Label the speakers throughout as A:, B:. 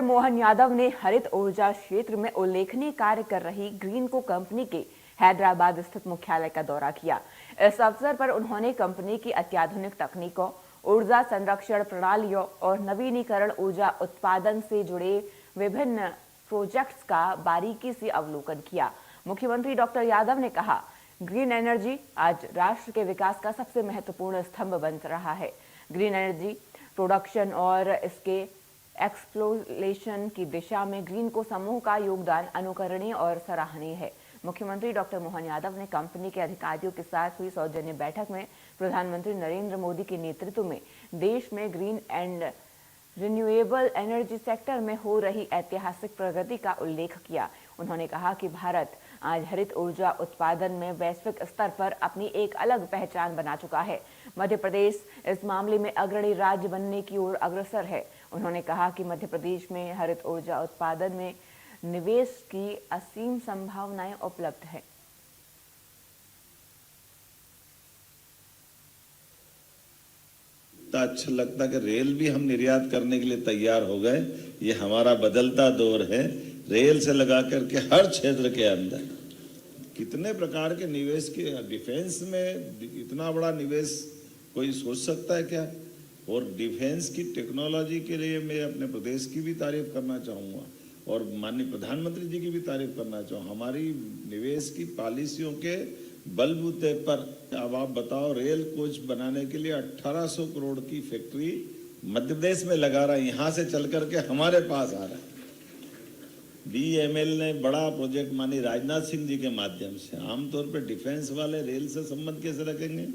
A: मोहन यादव ने हरित ऊर्जा क्षेत्र में उल्लेखनीय कार्य कर रही ग्रीनको कंपनी के हैदराबाद स्थित मुख्यालय का दौरा किया। इस अवसर पर उन्होंने कंपनी की अत्याधुनिक तकनीकों, ऊर्जा संरक्षण प्रणालियों और नवीनीकरण ऊर्जा उत्पादन से जुड़े विभिन्न प्रोजेक्ट्स का बारीकी से अवलोकन किया। मुख्यमंत्री डॉक्टर यादव ने कहा, ग्रीन एनर्जी आज राष्ट्र के विकास का सबसे महत्वपूर्ण स्तंभ बन रहा है। ग्रीन एनर्जी प्रोडक्शन और इसके एक्सप्लोरेशन की दिशा में ग्रीनको समूह का योगदान अनुकरणीय और सराहनीय है। मुख्यमंत्री डॉक्टर मोहन यादव ने कंपनी के अधिकारियों के साथ हुई सौजन्य बैठक में प्रधानमंत्री नरेंद्र मोदी के नेतृत्व में देश में green and renewable energy sector में हो रही ऐतिहासिक प्रगति का उल्लेख किया। उन्होंने कहा कि भारत आज हरित ऊर्जा उत्पादन में वैश्विक स्तर पर अपनी एक अलग पहचान बना चुका है। मध्य प्रदेश इस मामले में अग्रणी राज्य बनने की ओर अग्रसर है। उन्होंने कहा कि मध्य प्रदेश में हरित ऊर्जा उत्पादन में निवेश की असीम संभावनाएं उपलब्ध हैं।
B: अच्छा लगता कि रेल भी हम निर्यात करने के लिए तैयार हो गए। ये हमारा बदलता दौर है। रेल से लगा करके हर क्षेत्र के अंदर कितने प्रकार के निवेश के, डिफेंस में इतना बड़ा निवेश कोई सोच सकता है क्या? और डिफेंस की टेक्नोलॉजी के लिए मैं अपने प्रदेश की भी तारीफ करना चाहूँगा और माननीय प्रधानमंत्री जी की भी तारीफ करना चाहूँ। हमारी निवेश की पॉलिसियों के बलबूते पर अब आप बताओ, रेल कोच बनाने के लिए 1800 करोड़ की फैक्ट्री मध्य प्रदेश में लगा रहा है, यहाँ से चल करके हमारे पास आ रहा है। BML ने बड़ा प्रोजेक्ट मानी राजनाथ सिंह जी के माध्यम से। आमतौर पर डिफेंस वाले रेल से संबंध कैसे रखेंगे,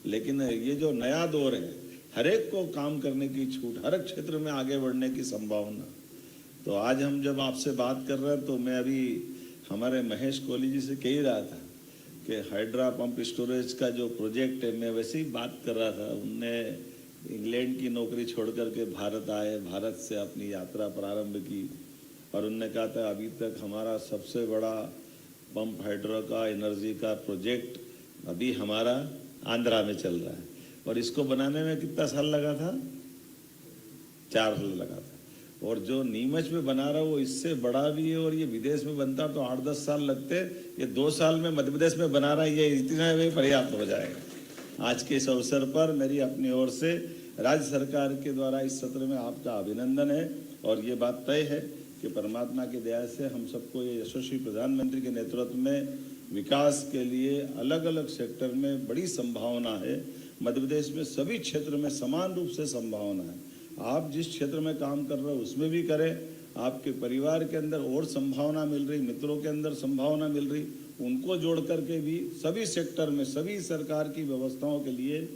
B: लेकिन ये जो नया दौर है, हर एक को काम करने की छूट, हर एक क्षेत्र में आगे बढ़ने की संभावना। तो आज हम जब आपसे बात कर रहे हैं तो मैं अभी हमारे महेश कोहली जी से कह ही रहा था कि हाइड्रा पंप स्टोरेज का जो प्रोजेक्ट है, मैं वैसे ही बात कर रहा था। उनने इंग्लैंड की नौकरी छोड़ करके भारत आए, भारत से अपनी यात्रा प्रारंभ की और उनने कहा था अभी तक हमारा सबसे बड़ा पंप हाइड्रो का एनर्जी का प्रोजेक्ट अभी हमारा आंध्रा में चल रहा है और इसको बनाने में कितना साल लगा था? 4 साल लगा था। और जो नीमच में बना रहा वो इससे बड़ा भी है और ये विदेश में बनता तो 8-10 साल लगते। ये 2 साल में मध्य प्रदेश में बना रहा है, ये इतना में पर्याप्त हो जाएगा। आज के इस अवसर पर मेरी अपनी ओर से राज्य सरकार के द्वारा इस सत्र में आपका अभिनंदन है और ये बात तय है कि परमात्मा की दया से हम सबको ये यशस्वी प्रधानमंत्री के नेतृत्व में विकास के लिए अलग अलग सेक्टर में बड़ी संभावना है। मध्य प्रदेश में सभी क्षेत्र में समान रूप से संभावना है। आप जिस क्षेत्र में काम कर रहे हो उसमें भी करें, आपके परिवार के अंदर और संभावना मिल रही, मित्रों के अंदर संभावना मिल रही, उनको जोड़ करके भी सभी सेक्टर में सभी सरकार की व्यवस्थाओं के लिए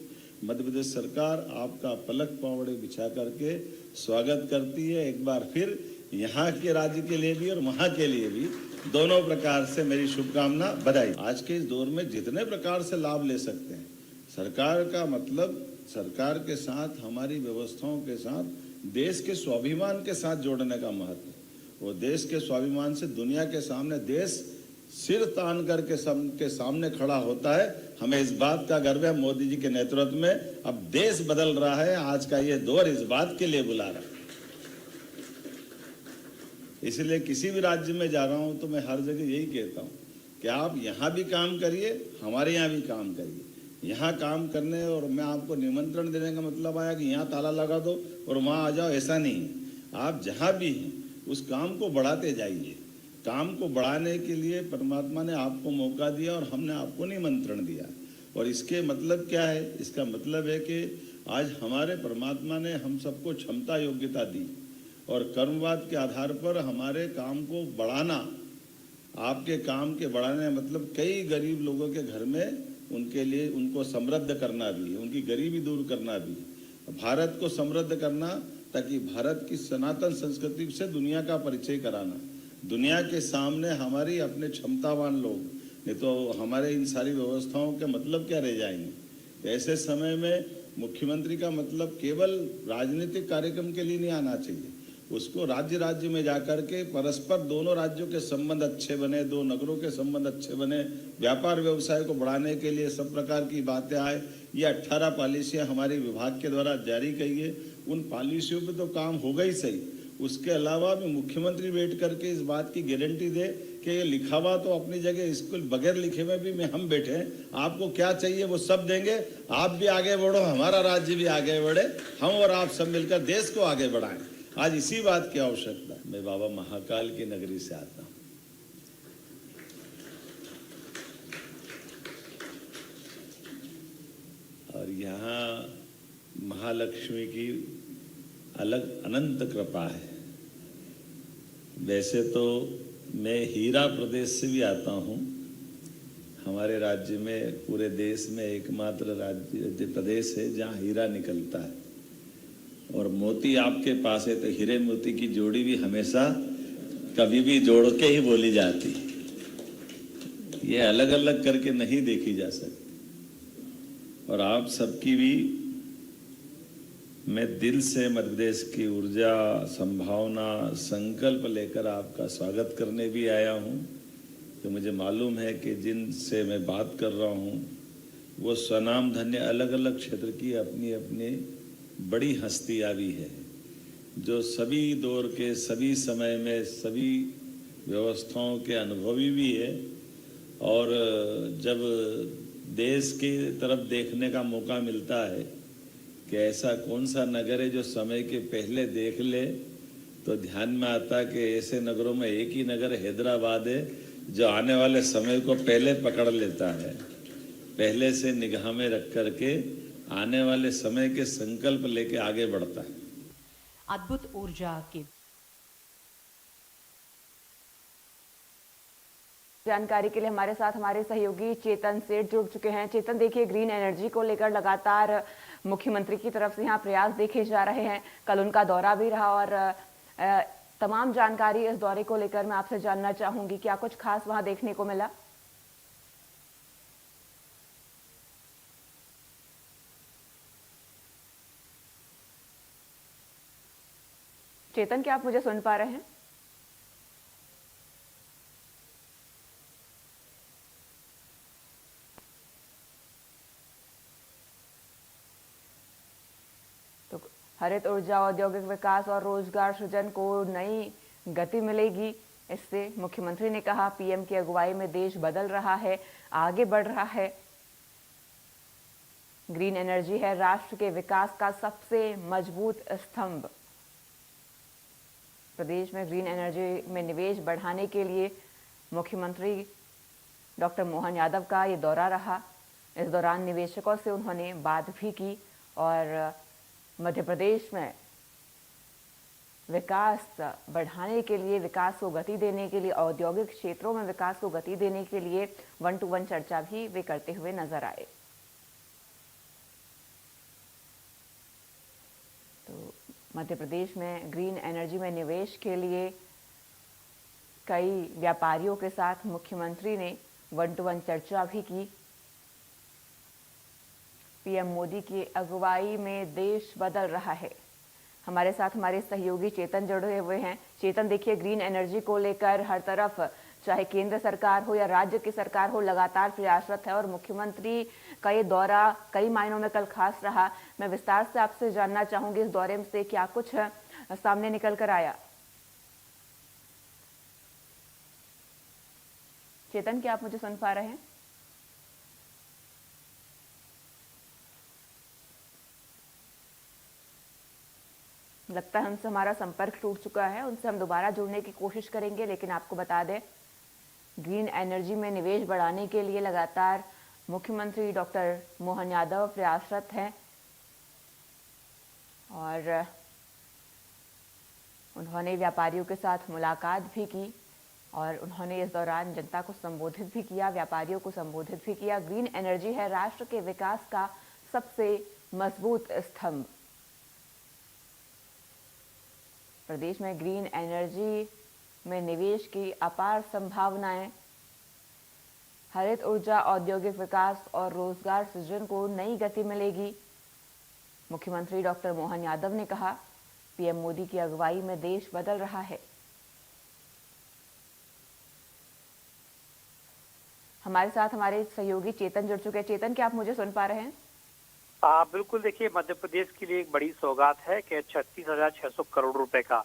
B: मध्य प्रदेश सरकार आपका पलक पावड़े बिछा करके स्वागत करती है। एक बार फिर यहाँ के राज्य के लिए भी और वहाँ के लिए भी दोनों प्रकार से मेरी शुभकामना, बधाई। आज के इस दौर में जितने प्रकार से लाभ ले सकते हैं, सरकार का मतलब सरकार के साथ हमारी व्यवस्थाओं के साथ देश के स्वाभिमान के साथ जोड़ने का महत्व। वो देश के स्वाभिमान से दुनिया के सामने देश सिर तान करके सबके सामने खड़ा होता है। हमें इस बात का गर्व है, मोदी जी के नेतृत्व में अब देश बदल रहा है। आज का ये दौर इस बात के लिए बुला रहा है। इसलिए किसी भी राज्य में जा रहा हूं तो मैं हर जगह यही कहता हूं कि आप यहाँ भी काम करिए, हमारे यहाँ भी काम करिए। यहाँ काम करने और मैं आपको निमंत्रण देने का मतलब आया कि यहाँ ताला लगा दो और वहाँ आ जाओ, ऐसा नहीं है। आप जहाँ भी हैं उस काम को बढ़ाते जाइए। काम को बढ़ाने के लिए परमात्मा ने आपको मौका दिया और हमने आपको निमंत्रण दिया। और इसके मतलब क्या है? इसका मतलब है कि आज हमारे परमात्मा ने हम सबको क्षमता योग्यता दी और कर्मवाद के आधार पर हमारे काम को बढ़ाना, आपके काम के बढ़ाने मतलब कई गरीब लोगों के घर में उनके लिए उनको समृद्ध करना भी, उनकी गरीबी दूर करना भी, भारत को समृद्ध करना ताकि भारत की सनातन संस्कृति से दुनिया का परिचय कराना, दुनिया के सामने हमारी अपने क्षमतावान लोग, नहीं तो हमारे इन सारी व्यवस्थाओं के मतलब क्या रह जाएंगे। ऐसे समय में मुख्यमंत्री का मतलब केवल राजनीतिक कार्यक्रम के लिए नहीं आना चाहिए, उसको राज्य राज्य में जाकर के परस्पर दोनों राज्यों के संबंध अच्छे बने, दो नगरों के संबंध अच्छे बने, व्यापार व्यवसाय को बढ़ाने के लिए सब प्रकार की बातें आए। ये 18 पॉलिसियाँ हमारे विभाग के द्वारा जारी की है। उन पॉलिसियों पे तो काम होगा ही सही, उसके अलावा भी मुख्यमंत्री बैठ करके इस बात की गारंटी दे कि ये लिखा हुआ तो अपनी जगह, इसको बगैर लिखे हुए भी हम बैठे हैं, आपको क्या चाहिए वो सब देंगे, आप भी आगे बढ़ो, हमारा राज्य भी आगे बढ़े, हम और आप सब मिलकर देश को आगे बढ़ाएं। आज इसी बात की आवश्यकता है। मैं बाबा महाकाल की नगरी से आता हूँ। और यहाँ महालक्ष्मी की अलग अनंत कृपा है। वैसे तो मैं हीरा प्रदेश से भी आता हूँ। हमारे राज्य में, पूरे देश में एकमात्र राज्य प्रदेश है जहाँ हीरा निकलता है, और मोती आपके पास है, तो हीरे मोती की जोड़ी भी हमेशा कभी भी जोड़ के ही बोली जाती है। ये अलग अलग करके नहीं देखी जा सकती। और आप सबकी भी मैं दिल से मध्य प्रदेश की ऊर्जा, संभावना, संकल्प लेकर आपका स्वागत करने भी आया हूँ। तो मुझे मालूम है कि जिनसे मैं बात कर रहा हूँ वो स्वनाम धन्य अलग अलग क्षेत्र की अपनी अपनी बड़ी हस्तियाँ भी है, जो सभी दौर के, सभी समय में, सभी व्यवस्थाओं के अनुभवी भी है। और जब देश की तरफ देखने का मौका मिलता है कि ऐसा कौन सा नगर है जो समय के पहले देख ले, तो ध्यान में आता कि ऐसे नगरों में एक ही नगर हैदराबाद है जो आने वाले समय को पहले पकड़ लेता है, पहले से निगाह में रख करके आने वाले समय के संकल्प लेके आगे बढ़ता है।
C: अद्भुत ऊर्जा की
A: जानकारी के लिए हमारे साथ हमारे सहयोगी चेतन सेठ जुड़ चुके हैं। चेतन, देखिए, ग्रीन एनर्जी को लेकर लगातार मुख्यमंत्री की तरफ से यहाँ प्रयास देखे जा रहे हैं। कल उनका दौरा भी रहा और तमाम जानकारी इस दौरे को लेकर मैं आपसे जानना चाहूंगी, क्या कुछ खास वहां देखने को मिला? चेतन, क्या आप मुझे सुन पा रहे हैं? तो हरित ऊर्जा, औद्योगिक विकास और रोजगार सृजन को नई गति मिलेगी। इससे मुख्यमंत्री ने कहा, पीएम की अगुवाई में देश बदल रहा है, आगे बढ़ रहा है। ग्रीन एनर्जी है राष्ट्र के विकास का सबसे मजबूत स्तंभ। प्रदेश में ग्रीन एनर्जी में निवेश बढ़ाने के लिए मुख्यमंत्री डॉक्टर मोहन यादव का ये दौरा रहा। इस दौरान निवेशकों से उन्होंने बात भी की और मध्य प्रदेश में विकास बढ़ाने के लिए, विकास को गति देने के लिए, औद्योगिक क्षेत्रों में विकास को गति देने के लिए 1-to-1 चर्चा भी वे करते हुए नजर आए। तो मध्य प्रदेश में ग्रीन एनर्जी में निवेश के लिए कई व्यापारियों के साथ मुख्यमंत्री ने 1-to-1 चर्चा भी की। पीएम मोदी की अगुवाई में देश बदल रहा है। हमारे साथ हमारे सहयोगी चेतन जुड़े हुए हैं। चेतन, देखिए, ग्रीन एनर्जी को लेकर हर तरफ, चाहे केंद्र सरकार हो या राज्य की सरकार हो, लगातार प्रयासरत है और मुख्यमंत्री का ये दौरा कई मायनों में कल खास रहा। मैं विस्तार से आपसे जानना चाहूंगी, इस दौरे से क्या कुछ सामने निकल कर आया? चेतन, क्या आप मुझे सुन पा रहे हैं? लगता है हमसे हमारा संपर्क टूट चुका है। उनसे हम दोबारा जुड़ने की कोशिश करेंगे, लेकिन आपको बता दें, ग्रीन एनर्जी में निवेश बढ़ाने के लिए लगातार मुख्यमंत्री डॉक्टर मोहन यादव प्रयासरत हैं और उन्होंने व्यापारियों के साथ मुलाकात भी की और उन्होंने इस दौरान जनता को संबोधित भी किया, व्यापारियों को संबोधित भी किया। ग्रीन एनर्जी है राष्ट्र के विकास का सबसे मजबूत स्तंभ। प्रदेश में ग्रीन एनर्जी में निवेश की अपार संभावनाएं, हरित ऊर्जा, औद्योगिक विकास और रोजगार सृजन को नई गति मिलेगी। मुख्यमंत्री डॉक्टर मोहन यादव ने कहा, पीएम मोदी की अगुवाई में देश बदल रहा है। हमारे साथ हमारे सहयोगी चेतन जुड़ चुके हैं। चेतन, क्या आप मुझे सुन पा रहे हैं?
D: बिल्कुल, देखिए, मध्य प्रदेश के लिए एक बड़ी सौगात है कि 36,600 करोड़ रुपए का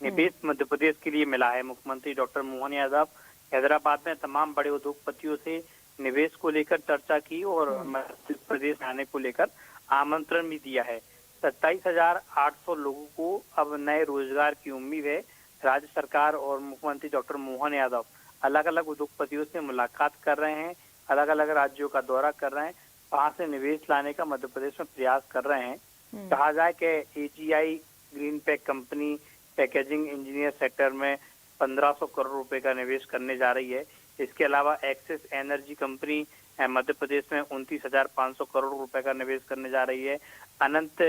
D: निवेश मध्य प्रदेश के लिए मिला है। मुख्यमंत्री डॉक्टर मोहन यादव हैदराबाद में तमाम बड़े उद्योगपतियों से निवेश को लेकर चर्चा की और मध्य प्रदेश आने को लेकर आमंत्रण भी दिया है। 27,800 लोगों को अब नए रोजगार की उम्मीद है। राज्य सरकार और मुख्यमंत्री डॉक्टर मोहन यादव अलग अलग उद्योगपतियों से मुलाकात कर रहे हैं, अलग अलग राज्यों का दौरा कर रहे हैं, वहां से निवेश लाने का मध्य प्रदेश में प्रयास कर रहे हैं। कहा जाए कि AGI green pack company packaging engineer sector में 1500 करोड़ रुपए का निवेश करने जा रही है। इसके अलावा axis energy company Madhya Pradesh में 29,500 करोड़ रुपए का निवेश करने जा रही है। अनंत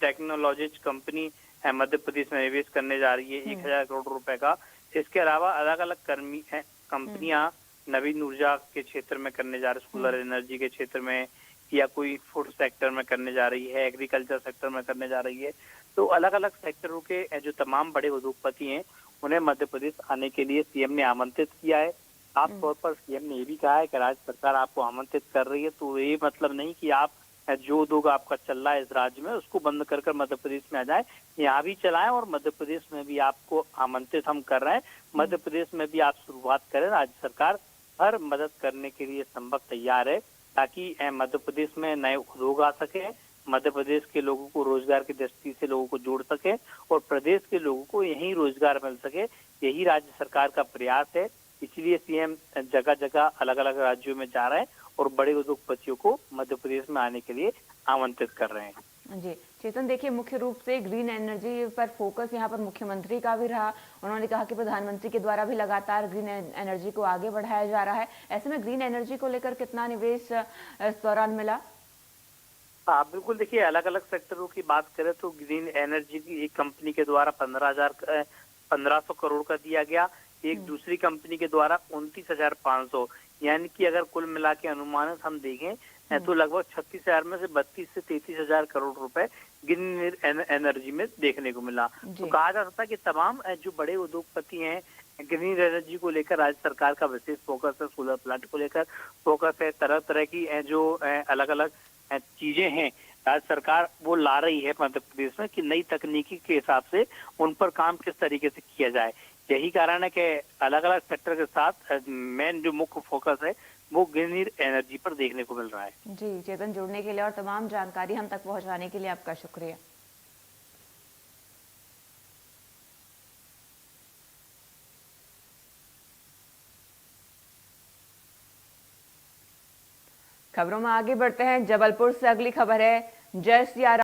D: टेक्नोलॉजीज कंपनी मध्य प्रदेश में निवेश करने जा रही है 1,000 करोड़ रुपए का। इसके अलावा अलग अलग कंपनियां नवीन ऊर्जा के क्षेत्र में करने जा रही है, सोलर एनर्जी के क्षेत्र में, या कोई फूड सेक्टर में करने जा रही है, एग्रीकल्चर सेक्टर में करने जा रही है। तो अलग अलग सेक्टरों के जो तमाम बड़े उद्योगपति हैं उन्हें मध्य प्रदेश आने के लिए सीएम ने आमंत्रित किया है। खास तौर पर सीएम ने ये भी कहा है कि राज्य सरकार आपको आमंत्रित कर रही है, तो ये मतलब नहीं कि आप जो उद्योग आपका चल रहा है इस राज्य में उसको बंद कर मध्य प्रदेश में आ जाए, यहाँ भी चलाएं और मध्य प्रदेश में भी आपको आमंत्रित हम कर रहे हैं। मध्य प्रदेश में भी आप शुरुआत करें। राज्य सरकार हर मदद करने के लिए संभव तैयार है ताकि मध्य प्रदेश में नए उद्योग आ सके, मध्य प्रदेश के लोगों को रोजगार की दृष्टि से लोगों को जोड़ सके और प्रदेश के लोगों को यही रोजगार मिल सके। यही राज्य सरकार का प्रयास है। इसलिए सीएम जगह जगह अलग अलग राज्यों में जा रहे हैं और बड़े उद्योगपतियों को मध्य प्रदेश में आने के लिए आमंत्रित कर रहे हैं।
A: जी चेतन, देखिए मुख्य रूप से ग्रीन एनर्जी पर फोकस यहाँ पर मुख्यमंत्री का भी रहा। उन्होंने कहा कि प्रधानमंत्री के द्वारा भी लगातार ग्रीन एनर्जी को आगे बढ़ाया जा रहा है। ऐसे में ग्रीन एनर्जी को लेकर कितना निवेश इस दौरान मिला?
D: हाँ बिल्कुल, देखिए अलग अलग सेक्टरों की बात करें तो ग्रीन एनर्जी की एक कंपनी के द्वारा 1500 करोड़ का दिया गया, एक दूसरी कंपनी के द्वारा 29,500, यानी कि अगर कुल मिला के अनुमानित हम देखें तो लगभग 36,000 में से 32 से 33,000 करोड़ रुपए ग्रीन एनर्जी में देखने को मिला। तो कहा जा सकता है कि तमाम जो बड़े उद्योगपति हैं ग्रीन एनर्जी को लेकर राज्य सरकार का विशेष फोकस है, सोलर प्लांट को लेकर फोकस है, तरह तरह की जो अलग अलग चीजें हैं राज्य सरकार वो ला रही है मध्य प्रदेश में कि नई तकनीकी के हिसाब से उन पर काम किस तरीके से किया जाए। यही कारण है कि अलग अलग सेक्टर के साथ मेन जो मुख्य फोकस है वो ग्रीन एनर्जी पर देखने को मिल रहा है।
A: जी चेतन, जुड़ने के लिए और तमाम जानकारी हम तक पहुंचाने के लिए आपका शुक्रिया। खबरों में आगे बढ़ते हैं। जबलपुर से अगली खबर है। जय सिया राम।